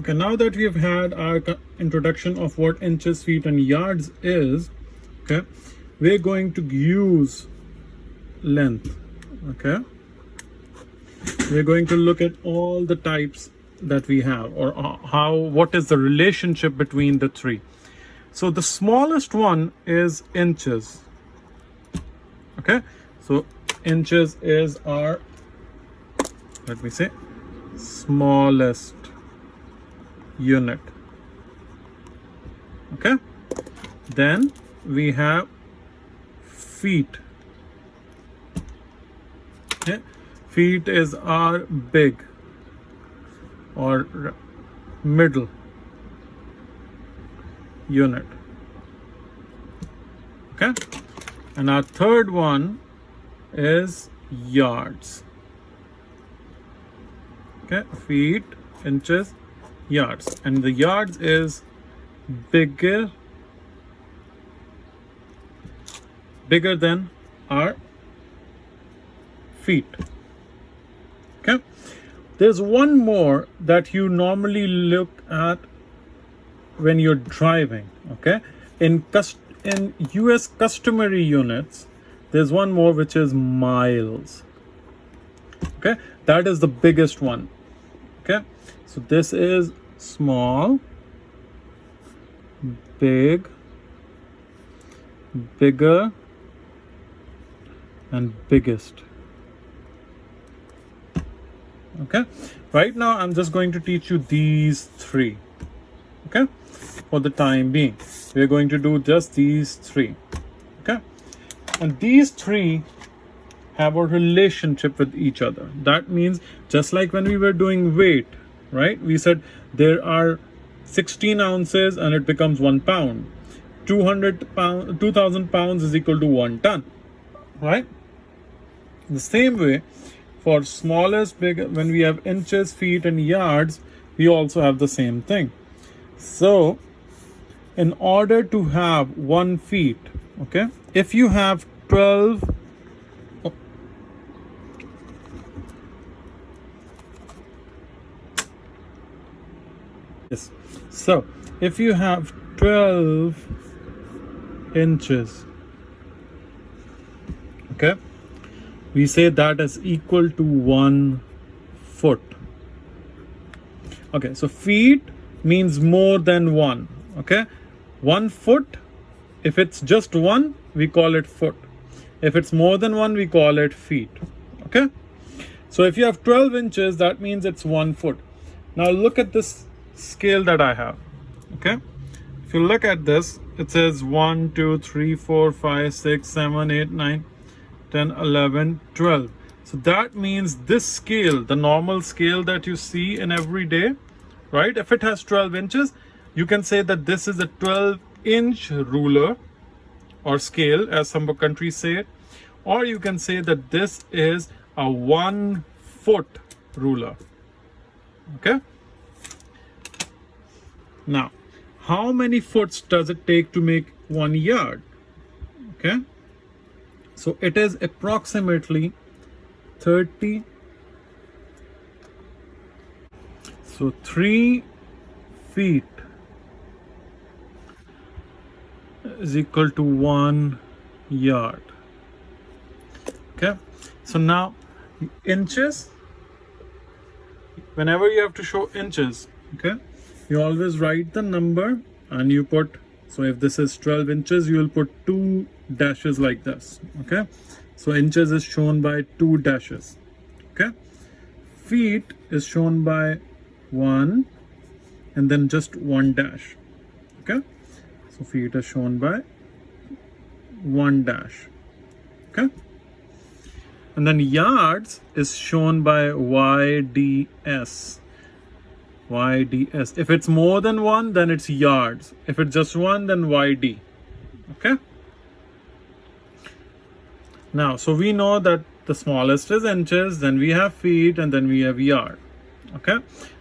Okay, now that we've had our introduction of what inches, feet, and yards is, okay, we're going to use length. Okay, we're going to look at all the types that we have, or what is the relationship between the three. So the smallest one is inches. Okay, so inches is our, let me say, smallest unit. Okay, then we have feet. Okay, feet is our big or middle unit. Okay, and our third one is yards. Okay, feet, inches, yards, and the yards is bigger than our feet. Okay, there's one more that you normally look at when you're driving. Okay, in US customary units, there's one more which is miles. Okay, that is the biggest one. Okay, so this is small, big, bigger, and biggest. Okay, right now I'm just going to teach you these three. Okay, for the time being, we're going to do just these three. Okay, and these three have a relationship with each other. That means, just like when we were doing weight, right? We said there are 16 ounces and it becomes 1 pound. 2,000 pounds is equal to 1 ton, right? The same way, for smallest, big, when we have inches, feet, and yards, we also have the same thing. So, in order to have 1 feet, okay, if you have 12 Yes. So, if you have 12 inches, okay, we say that is equal to 1 foot. Okay, so feet means more than 1. Okay, 1 foot, if it's just 1, we call it foot. If it's more than 1, we call it feet. Okay, so if you have 12 inches, that means it's 1 foot. Now look at this scale that I have. Okay, if you look at this, it says 1 2 3 4 5 6 7 8 9 10 11 12. So that means this scale, the normal scale that you see in every day, right, if it has 12 inches, you can say that this is a 12-inch ruler or scale, as some countries say it, or you can say that this is a 1 foot ruler. Okay, now how many foots does it take to make 1 yard? Okay, so it is approximately 30. So 3 feet is equal to 1 yard. Okay, so now inches, whenever you have to show inches, okay, you always write the number and you put, so if this is 12 inches, you will put 2 dashes like this. Okay, so inches is shown by 2 dashes. Okay, feet is shown by 1 and then just 1 dash. Okay, so feet is shown by 1 dash. Okay, and then yards is shown by YDS. YDS. If it's more than 1, then it's yards. If it's just 1, then YD. Okay, now so we know that the smallest is inches, then we have feet, and then we have yard. Okay,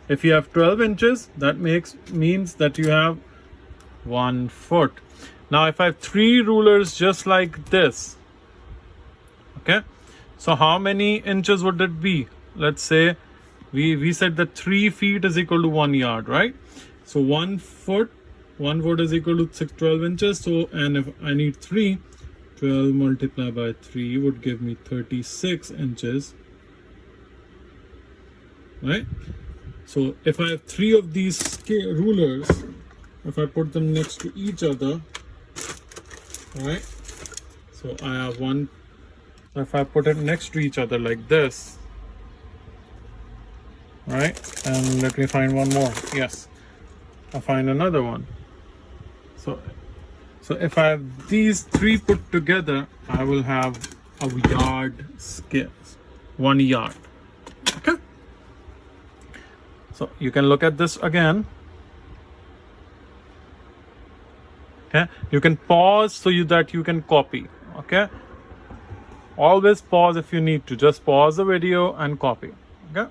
if you have 12 inches, that means that you have 1 foot. Now if I have 3 rulers just like this, okay, so how many inches would it be? Let's say we said that 3 feet is equal to 1 yard, right? So 1 foot is equal to 12 inches. So, and if I need 3, 12 multiplied by 3 would give me 36 inches, right? So if I have 3 of these rulers, if I put them next to each other, right? So I have one. If I put it next to each other like this, right? And let me find one more. Yes, I find another one. So if I have these 3 put together, I will have a yard scale, 1 yard. Okay. So you can look at this again. Okay. You can pause so that you can copy. Okay. Always pause if you need to. Just pause the video and copy. Okay.